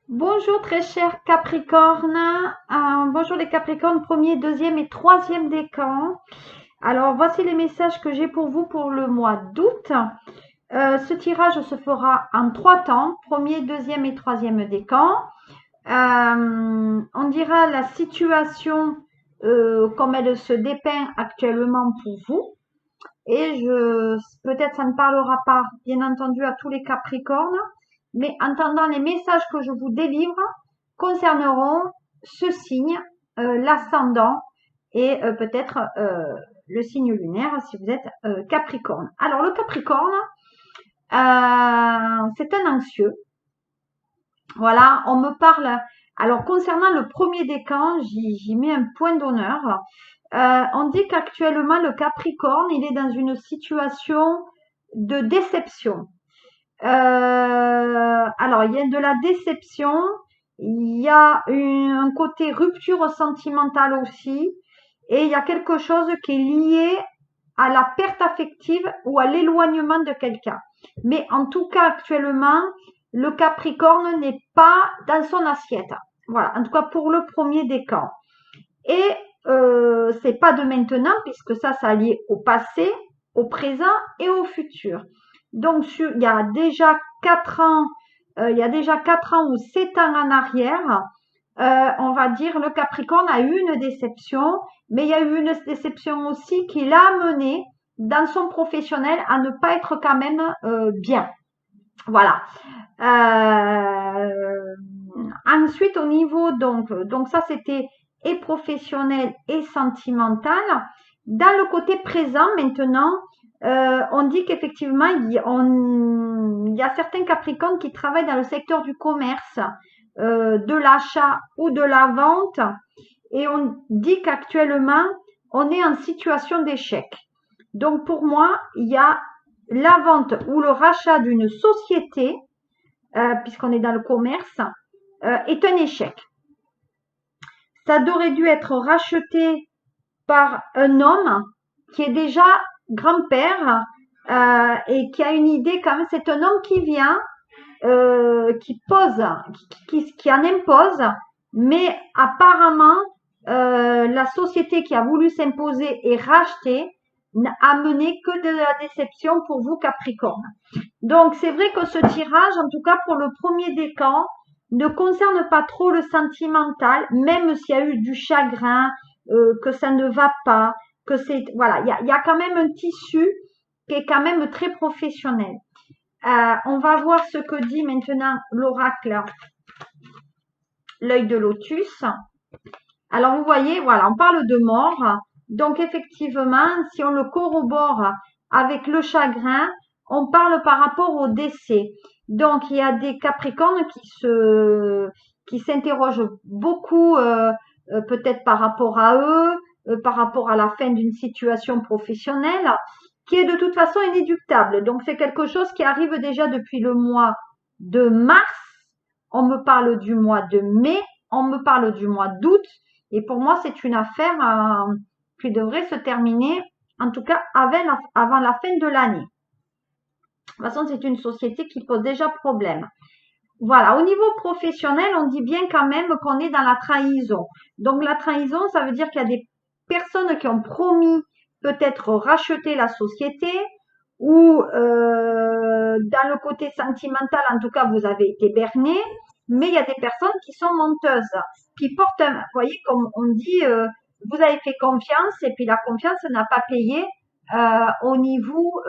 Bonjour très cher Capricorne. Bonjour les Capricornes, premier, deuxième et troisième décan. Alors voici les messages que j'ai pour vous pour le mois d'août. Ce tirage se fera en trois temps, premier, deuxième et troisième décan. On dira la situation comme elle se dépeint actuellement pour vous. Et peut-être ça ne parlera pas, bien entendu, à tous les Capricornes, mais en attendant les messages que je vous délivre concerneront ce signe, l'ascendant et peut-être le signe lunaire si vous êtes Capricorne. Alors le Capricorne, c'est un anxieux. Voilà, on me parle. Alors concernant le premier décan, j'y mets un point d'honneur. On dit qu'actuellement le Capricorne, il est dans une situation de déception. Alors il y a de la déception, il y a un côté rupture sentimentale aussi, et il y a quelque chose qui est lié à la perte affective ou à l'éloignement de quelqu'un. Mais en tout cas, actuellement, le Capricorne n'est pas dans son assiette. Voilà, en tout cas pour le premier décan. Et c'est pas de maintenant, puisque ça est lié au passé, au présent et au futur. Donc, il y a déjà 4 ans, il y a déjà 4 ans ou 7 ans en arrière, on va dire, le Capricorne a eu une déception, mais il y a eu une déception aussi qui l'a amené dans son professionnel à ne pas être quand même bien. Voilà. Ensuite, au niveau donc ça c'était et professionnel et sentimental. Dans le côté présent maintenant, on dit qu'effectivement il y a certains Capricornes qui travaillent dans le secteur du commerce, de l'achat ou de la vente, et on dit qu'actuellement on est en situation d'échec. Donc pour moi, il y a la vente ou le rachat d'une société, puisqu'on est dans le commerce, est un échec. Ça aurait dû être racheté par un homme qui est déjà grand-père et qui a une idée quand même. C'est un homme qui vient, qui pose, qui en impose, mais apparemment, la société qui a voulu s'imposer et racheter n'a amené que de la déception pour vous, Capricorne. Donc, c'est vrai que ce tirage, en tout cas pour le premier décan, ne concerne pas trop le sentimental, même s'il y a eu du chagrin, que ça ne va pas, que c'est, voilà, il y a quand même un tissu qui est quand même très professionnel. On va voir ce que dit maintenant l'oracle, l'œil de lotus. Alors, vous voyez, voilà, on parle de mort. Donc, effectivement, si on le corrobore avec le chagrin, on parle par rapport au décès. Donc, il y a des Capricornes qui s'interrogent beaucoup, peut-être par rapport à eux, par rapport à la fin d'une situation professionnelle, qui est de toute façon inéluctable. Donc, c'est quelque chose qui arrive déjà depuis le mois de mars. On me parle du mois de mai, on me parle du mois d'août. Et pour moi, c'est une affaire qui devrait se terminer, en tout cas avant la fin de l'année. De toute façon, c'est une société qui pose déjà problème. Voilà, au niveau professionnel, on dit bien quand même qu'on est dans la trahison. Donc la trahison, ça veut dire qu'il y a des personnes qui ont promis peut-être racheter la société ou dans le côté sentimental, en tout cas, vous avez été berné, mais il y a des personnes qui sont menteuses, qui portent, vous voyez, comme on dit, vous avez fait confiance et puis la confiance n'a pas payé au niveau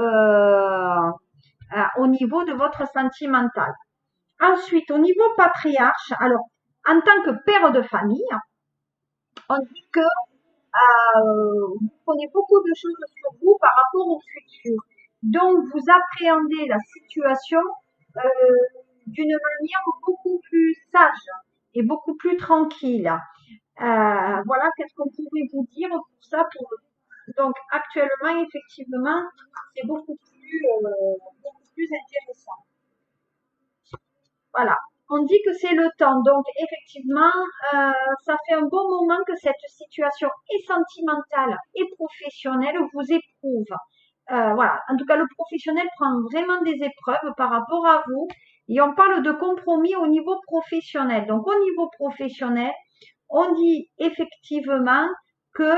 de votre sentimental. Ensuite, au niveau patriarche, alors, en tant que père de famille, on dit que vous prenez beaucoup de choses sur vous par rapport au futur. Donc, vous appréhendez la situation euh, d'une manière beaucoup plus sage et beaucoup plus tranquille. Voilà, qu'est-ce qu'on pourrait vous dire pour ça. Donc, actuellement, effectivement, c'est beaucoup plus intéressant. Voilà. On dit que c'est le temps. Donc, effectivement, ça fait un bon moment que cette situation est sentimentale et professionnelle vous éprouve. Voilà. En tout cas, le professionnel prend vraiment des épreuves par rapport à vous et on parle de compromis au niveau professionnel. Donc, au niveau professionnel, on dit effectivement que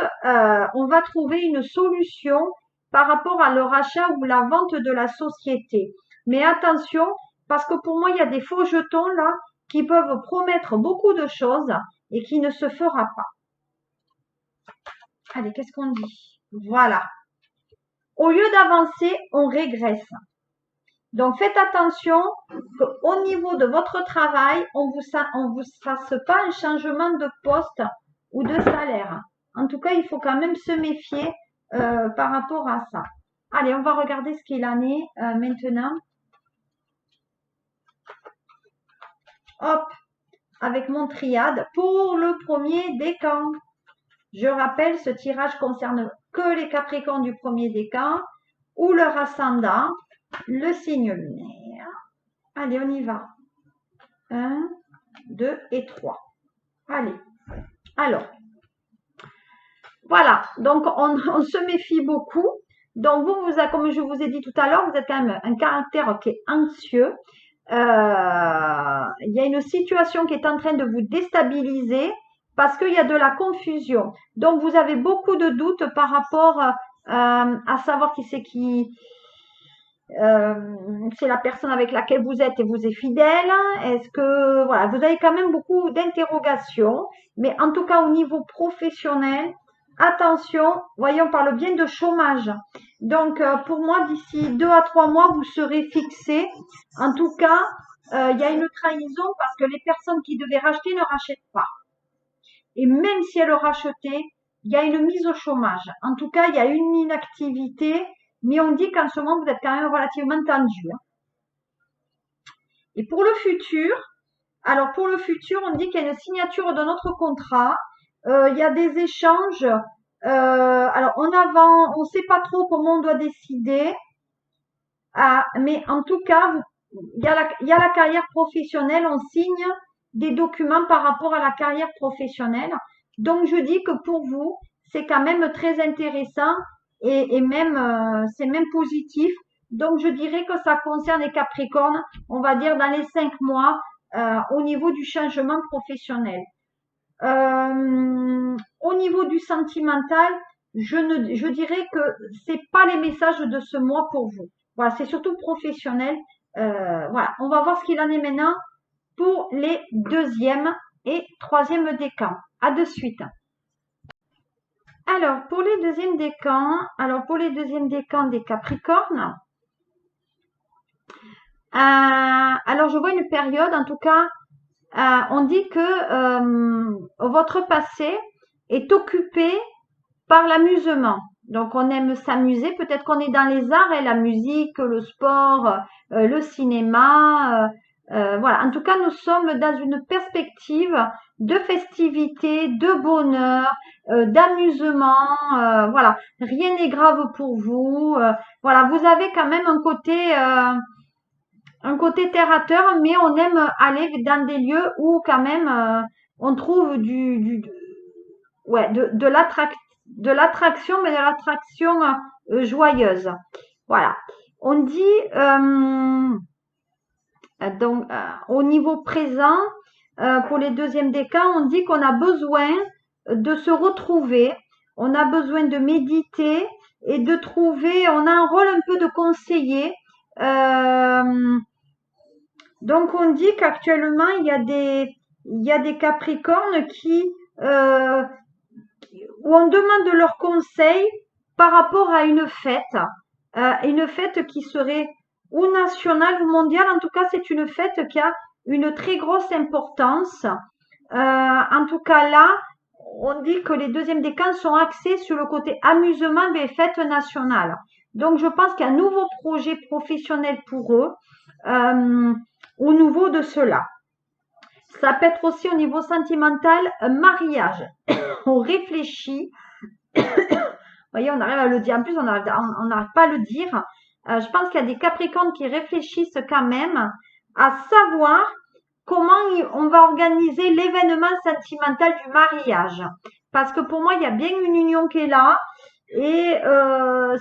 on va trouver une solution par rapport à le rachat ou la vente de la société. Mais attention, parce que pour moi, il y a des faux jetons là qui peuvent promettre beaucoup de choses et qui ne se fera pas. Allez, qu'est-ce qu'on dit? Voilà. Au lieu d'avancer, on régresse. Donc, faites attention qu'au niveau de votre travail, on vous fasse pas un changement de poste ou de salaire. En tout cas, il faut quand même se méfier par rapport à ça. Allez, on va regarder ce qu'il en est maintenant. Hop, avec mon triade pour le premier décan. Je rappelle, ce tirage concerne que les Capricornes du premier décan ou leur ascendant, le signe lunaire. Allez, on y va. 1, 2 et 3. Allez. Alors, voilà. Donc, on se méfie beaucoup. Donc, vous, comme je vous ai dit tout à l'heure, vous êtes quand même un caractère qui est anxieux. Il y a une situation qui est en train de vous déstabiliser parce qu'il y a de la confusion. Donc, vous avez beaucoup de doutes par rapport à savoir qui c'est c'est la personne avec laquelle vous êtes et vous est fidèle. Est-ce que, voilà, vous avez quand même beaucoup d'interrogations. Mais en tout cas, au niveau professionnel, attention, voyons, on parle bien de chômage. Donc, pour moi, d'ici 2 à 3 mois, vous serez fixé. En tout cas, il y a une trahison parce que les personnes qui devaient racheter ne rachètent pas. Et même si elles rachetaient, il y a une mise au chômage. En tout cas, il y a une inactivité, mais on dit qu'en ce moment, vous êtes quand même relativement tendu. Et pour le futur, alors pour le futur, on dit qu'il y a une signature de notre contrat. Il y a des échanges. Alors on ne sait pas trop comment on doit décider. Mais en tout cas, il y a la carrière professionnelle. On signe des documents par rapport à la carrière professionnelle. Donc je dis que pour vous, c'est quand même très intéressant et même c'est même positif. Donc je dirais que ça concerne les Capricornes, on va dire dans les 5 mois au niveau du changement professionnel. Au niveau du sentimental, je dirais que c'est pas les messages de ce mois pour vous. Voilà, c'est surtout professionnel. Voilà, on va voir ce qu'il en est maintenant pour les deuxième et troisième décans. À de suite. Alors, pour les deuxièmes décans des Capricornes, alors je vois une période, en tout cas, on dit que votre passé est occupé par l'amusement. Donc, on aime s'amuser. Peut-être qu'on est dans les arts et la musique, le sport, le cinéma. Voilà. En tout cas, nous sommes dans une perspective de festivité, de bonheur, d'amusement. Voilà. Rien n'est grave pour vous. Voilà. Vous avez quand même un côté terre à terre, mais on aime aller dans des lieux où quand même on trouve de l'attraction, mais de l'attraction joyeuse. Voilà. On dit donc au niveau présent, pour les deuxièmes décans, on dit qu'on a besoin de se retrouver, on a besoin de méditer et de trouver, on a un rôle un peu de conseiller. Donc on dit qu'actuellement il y a des Capricornes où on demande leur conseil par rapport à une fête qui serait ou nationale ou mondiale. En tout cas, c'est une fête qui a une très grosse importance. En tout cas, là, on dit que les deuxièmes décans sont axés sur le côté amusement des fêtes nationales. Donc, je pense qu'il y a un nouveau projet professionnel pour eux au niveau de cela. Ça peut être aussi au niveau sentimental, un mariage. On réfléchit. Vous voyez, on arrive à le dire. En plus, on n'arrive pas à le dire. Je pense qu'il y a des Capricornes qui réfléchissent quand même à savoir comment on va organiser l'événement sentimental du mariage. Parce que pour moi, il y a bien une union qui est là. Et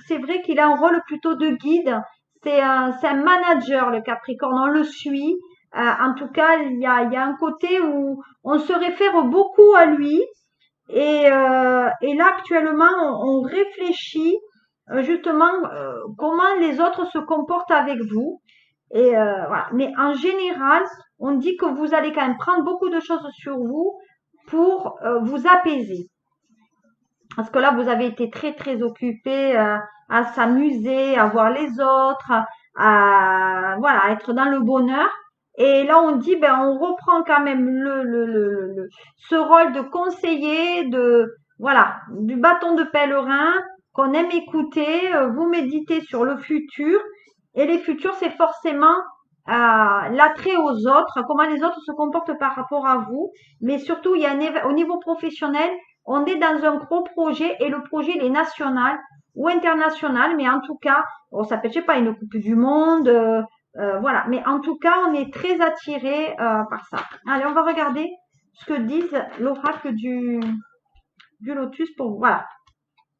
c'est vrai qu'il a un rôle plutôt de guide. c'est un manager, le Capricorne, on le suit. En tout cas, il y a un côté où on se réfère beaucoup à lui. Et là, actuellement, on réfléchit justement comment les autres se comportent avec vous. Voilà. Mais en général, on dit que vous allez quand même prendre beaucoup de choses sur vous pour vous apaiser. Parce que là, vous avez été très, très occupé à s'amuser, à voir les autres, voilà, à être dans le bonheur. Et là, on dit, ben, on reprend quand même ce rôle de conseiller, voilà, du bâton de pèlerin qu'on aime écouter. Vous méditez sur le futur. Et les futurs, c'est forcément l'attrait aux autres, comment les autres se comportent par rapport à vous. Mais surtout, il y a au niveau professionnel, on est dans un gros projet et le projet il est national ou international, mais en tout cas, bon, ça peut être, je sais pas, une coupe du monde, voilà. Mais en tout cas, on est très attiré par ça. Allez, on va regarder ce que disent l'oracle du lotus pour vous. Voilà.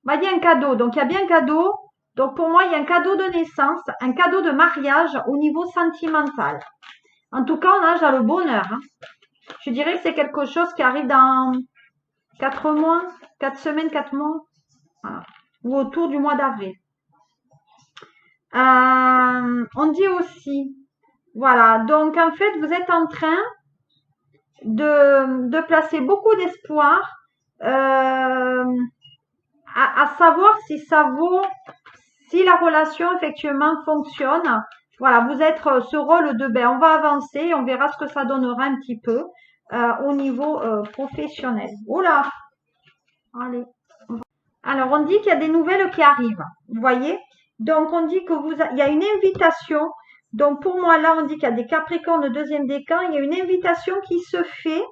Bah, il y a un cadeau. Donc, il y a bien un cadeau. Donc, pour moi, il y a un cadeau de naissance, un cadeau de mariage au niveau sentimental. En tout cas, on a déjà le bonheur. Hein. Je dirais que c'est quelque chose qui arrive dans 4 mois, 4 semaines, 4 mois, voilà. Ou autour du mois d'avril. On dit aussi, voilà, donc en fait, vous êtes en train de placer beaucoup d'espoir à savoir si ça vaut, si la relation effectivement fonctionne. Voilà, vous êtes ce rôle de, ben, on va avancer, on verra ce que ça donnera un petit peu au niveau professionnel. Oula, allez. Alors, on dit qu'il y a des nouvelles qui arrivent. Vous voyez? Donc, on dit que il y a une invitation. Donc, pour moi, là, on dit qu'il y a des Capricornes de deuxième décan. Il y a une invitation qui se fait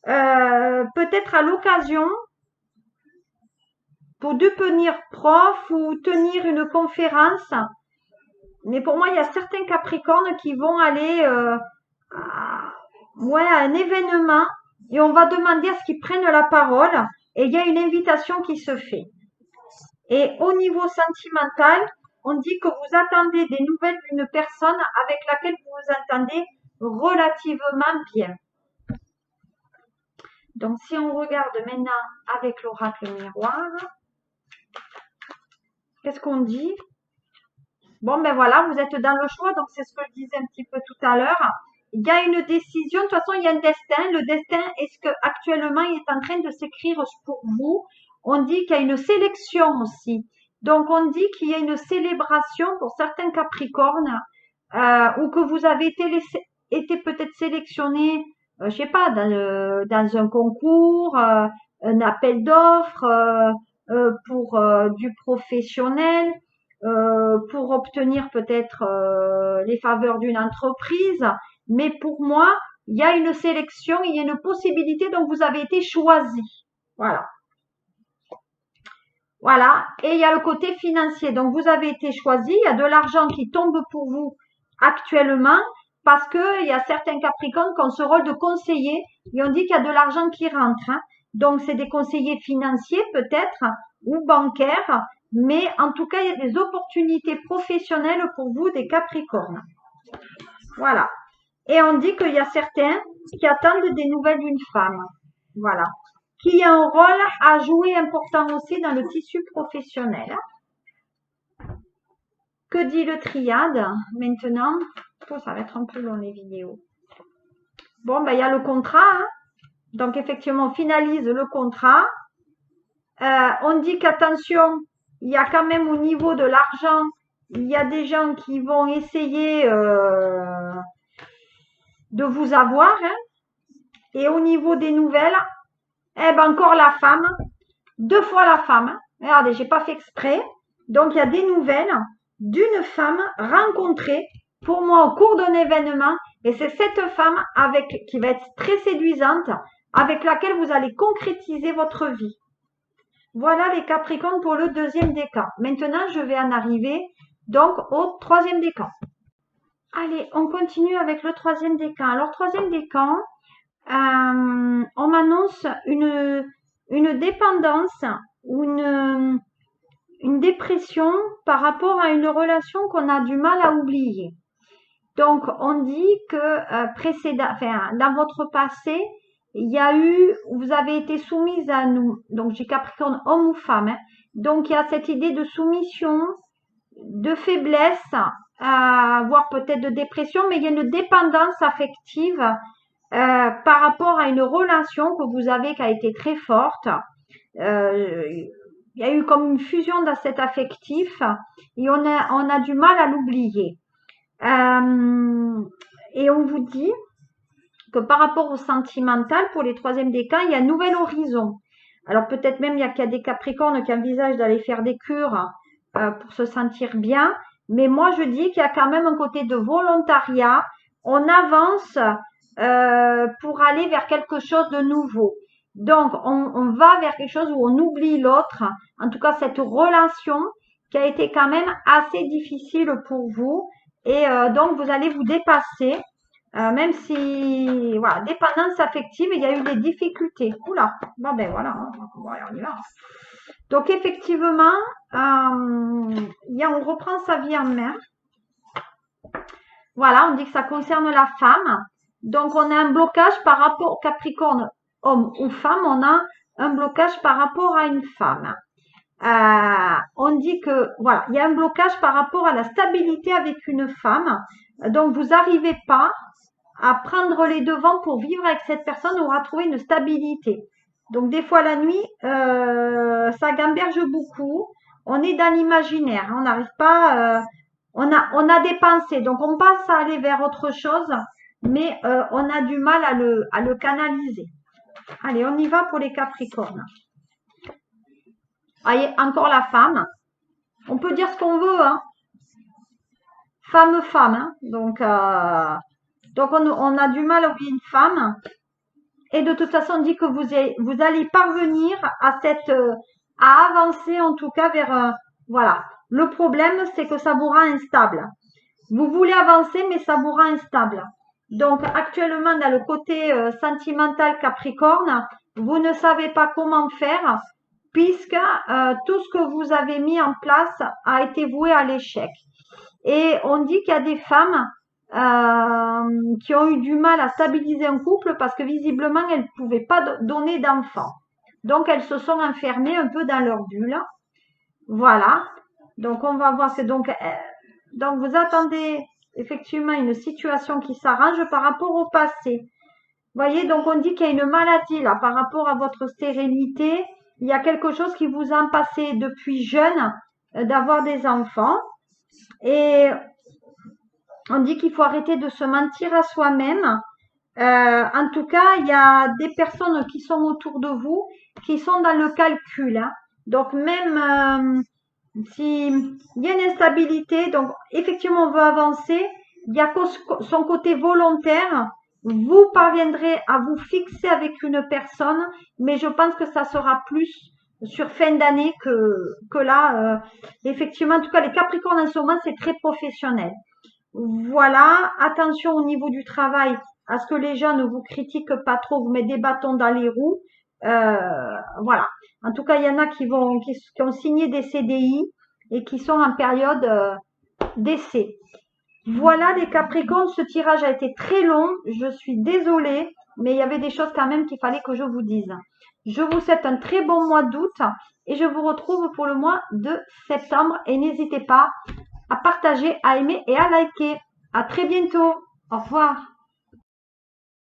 peut-être à l'occasion pour devenir prof ou tenir une conférence. Mais pour moi, il y a certains Capricornes qui vont aller à un événement et on va demander à ce qu'ils prennent la parole et il y a une invitation qui se fait. Et au niveau sentimental, on dit que vous attendez des nouvelles d'une personne avec laquelle vous vous entendez relativement bien. Donc, si on regarde maintenant avec l'oracle miroir, qu'est-ce qu'on dit? Bon, ben voilà, vous êtes dans le choix, donc c'est ce que je disais un petit peu tout à l'heure. Il y a une décision, de toute façon, il y a un destin. Le destin, est-ce que actuellement, il est en train de s'écrire pour vous? On dit qu'il y a une sélection aussi. Donc, on dit qu'il y a une célébration pour certains Capricornes ou que vous avez été peut-être sélectionné, je sais pas, dans un concours, un appel d'offres pour du professionnel, pour obtenir peut-être les faveurs d'une entreprise. Mais pour moi, il y a une sélection, il y a une possibilité, donc vous avez été choisi. Voilà. Voilà. Et il y a le côté financier. Donc, vous avez été choisi. Il y a de l'argent qui tombe pour vous actuellement parce que il y a certains Capricornes qui ont ce rôle de conseiller et on dit qu'il y a de l'argent qui rentre. Hein. Donc, c'est des conseillers financiers peut-être ou bancaires. Mais en tout cas, il y a des opportunités professionnelles pour vous, des Capricornes. Voilà. Et on dit qu'il y a certains qui attendent des nouvelles d'une femme. Voilà. Qui a un rôle à jouer important aussi dans le tissu professionnel. Que dit le triade maintenant? Oh, ça va être un peu long les vidéos. Bon, ben il y a le contrat. Hein. Donc effectivement, on finalise le contrat. On dit qu'attention, il y a quand même au niveau de l'argent, il y a des gens qui vont essayer de vous avoir. Hein. Et au niveau des nouvelles, eh ben encore la femme, 2 fois la femme. Hein. Regardez, j'ai pas fait exprès. Donc il y a des nouvelles d'une femme rencontrée pour moi au cours d'un événement et c'est cette femme qui va être très séduisante avec laquelle vous allez concrétiser votre vie. Voilà les Capricornes pour le deuxième décan. Maintenant, je vais en arriver donc au troisième décan. Allez, on continue avec le troisième décan. Alors, troisième décan, on m'annonce une dépendance ou une dépression par rapport à une relation qu'on a du mal à oublier. Donc, on dit que dans votre passé, il y a eu, vous avez été soumise à nous. Donc, j'ai Capricorne, homme ou femme. Hein. Donc, il y a cette idée de soumission, de faiblesse, voire peut-être de dépression, mais il y a une dépendance affective par rapport à une relation que vous avez qui a été très forte. Il y a eu comme une fusion dans cet affectif et on a du mal à l'oublier. Et on vous dit que par rapport au sentimental, pour les troisièmes décans, il y a un nouvel horizon. Alors peut-être même qu'il y a des Capricornes qui envisagent d'aller faire des cures pour se sentir bien, mais moi je dis qu'il y a quand même un côté de volontariat. On avance pour aller vers quelque chose de nouveau. Donc on va vers quelque chose où on oublie l'autre, en tout cas cette relation qui a été quand même assez difficile pour vous. Et donc, vous allez vous dépasser, même si, voilà, dépendance affective, il y a eu des difficultés. Oula, bon ben voilà, on y va. Donc, effectivement, on reprend sa vie en main. Voilà, on dit que ça concerne la femme. Donc, on a un blocage par rapport au Capricorne, homme ou femme, on a un blocage par rapport à une femme. On dit que voilà, il y a un blocage par rapport à la stabilité avec une femme. Donc, vous n'arrivez pas à prendre les devants pour vivre avec cette personne ou à trouver une stabilité. Donc, des fois, la nuit, ça gamberge beaucoup. On est dans l'imaginaire. On n'arrive pas. On a des pensées. Donc, on pense à aller vers autre chose, mais on a du mal à le canaliser. Allez, on y va pour les Capricornes. Voyez, encore la femme. On peut dire ce qu'on veut, hein. Femme, hein. Donc on a du mal à oublier une femme. Et de toute façon, on dit que vous allez parvenir à avancer en tout cas vers, voilà. Le problème, c'est que ça vous rend instable. Vous voulez avancer, mais ça vous rend instable. Donc, actuellement, dans le côté sentimental Capricorne, vous ne savez pas comment faire puisque tout ce que vous avez mis en place a été voué à l'échec. Et on dit qu'il y a des femmes qui ont eu du mal à stabiliser un couple parce que visiblement, elles ne pouvaient pas donner d'enfants. Donc, elles se sont enfermées un peu dans leur bulle. Voilà. Donc, on va voir. Donc, vous attendez effectivement une situation qui s'arrange par rapport au passé. Vous voyez, donc on dit qu'il y a une maladie là par rapport à votre stérilité. Il y a quelque chose qui vous a passé depuis jeune d'avoir des enfants. Et on dit qu'il faut arrêter de se mentir à soi-même. En tout cas, il y a des personnes qui sont autour de vous qui sont dans le calcul. Hein. Donc même s'il y a une instabilité, donc effectivement on veut avancer, il y a son côté volontaire. Vous parviendrez à vous fixer avec une personne, mais je pense que ça sera plus sur fin d'année que là. Effectivement, en tout cas, les Capricornes en ce moment, c'est très professionnel. Voilà, attention au niveau du travail, à ce que les gens ne vous critiquent pas trop, vous mettez des bâtons dans les roues. Voilà. En tout cas, il y en a qui ont signé des CDI et qui sont en période d'essai. Voilà les Capricornes, ce tirage a été très long, je suis désolée, mais il y avait des choses quand même qu'il fallait que je vous dise. Je vous souhaite un très bon mois d'août et je vous retrouve pour le mois de septembre et n'hésitez pas à partager, à aimer et à liker. À très bientôt. Au revoir.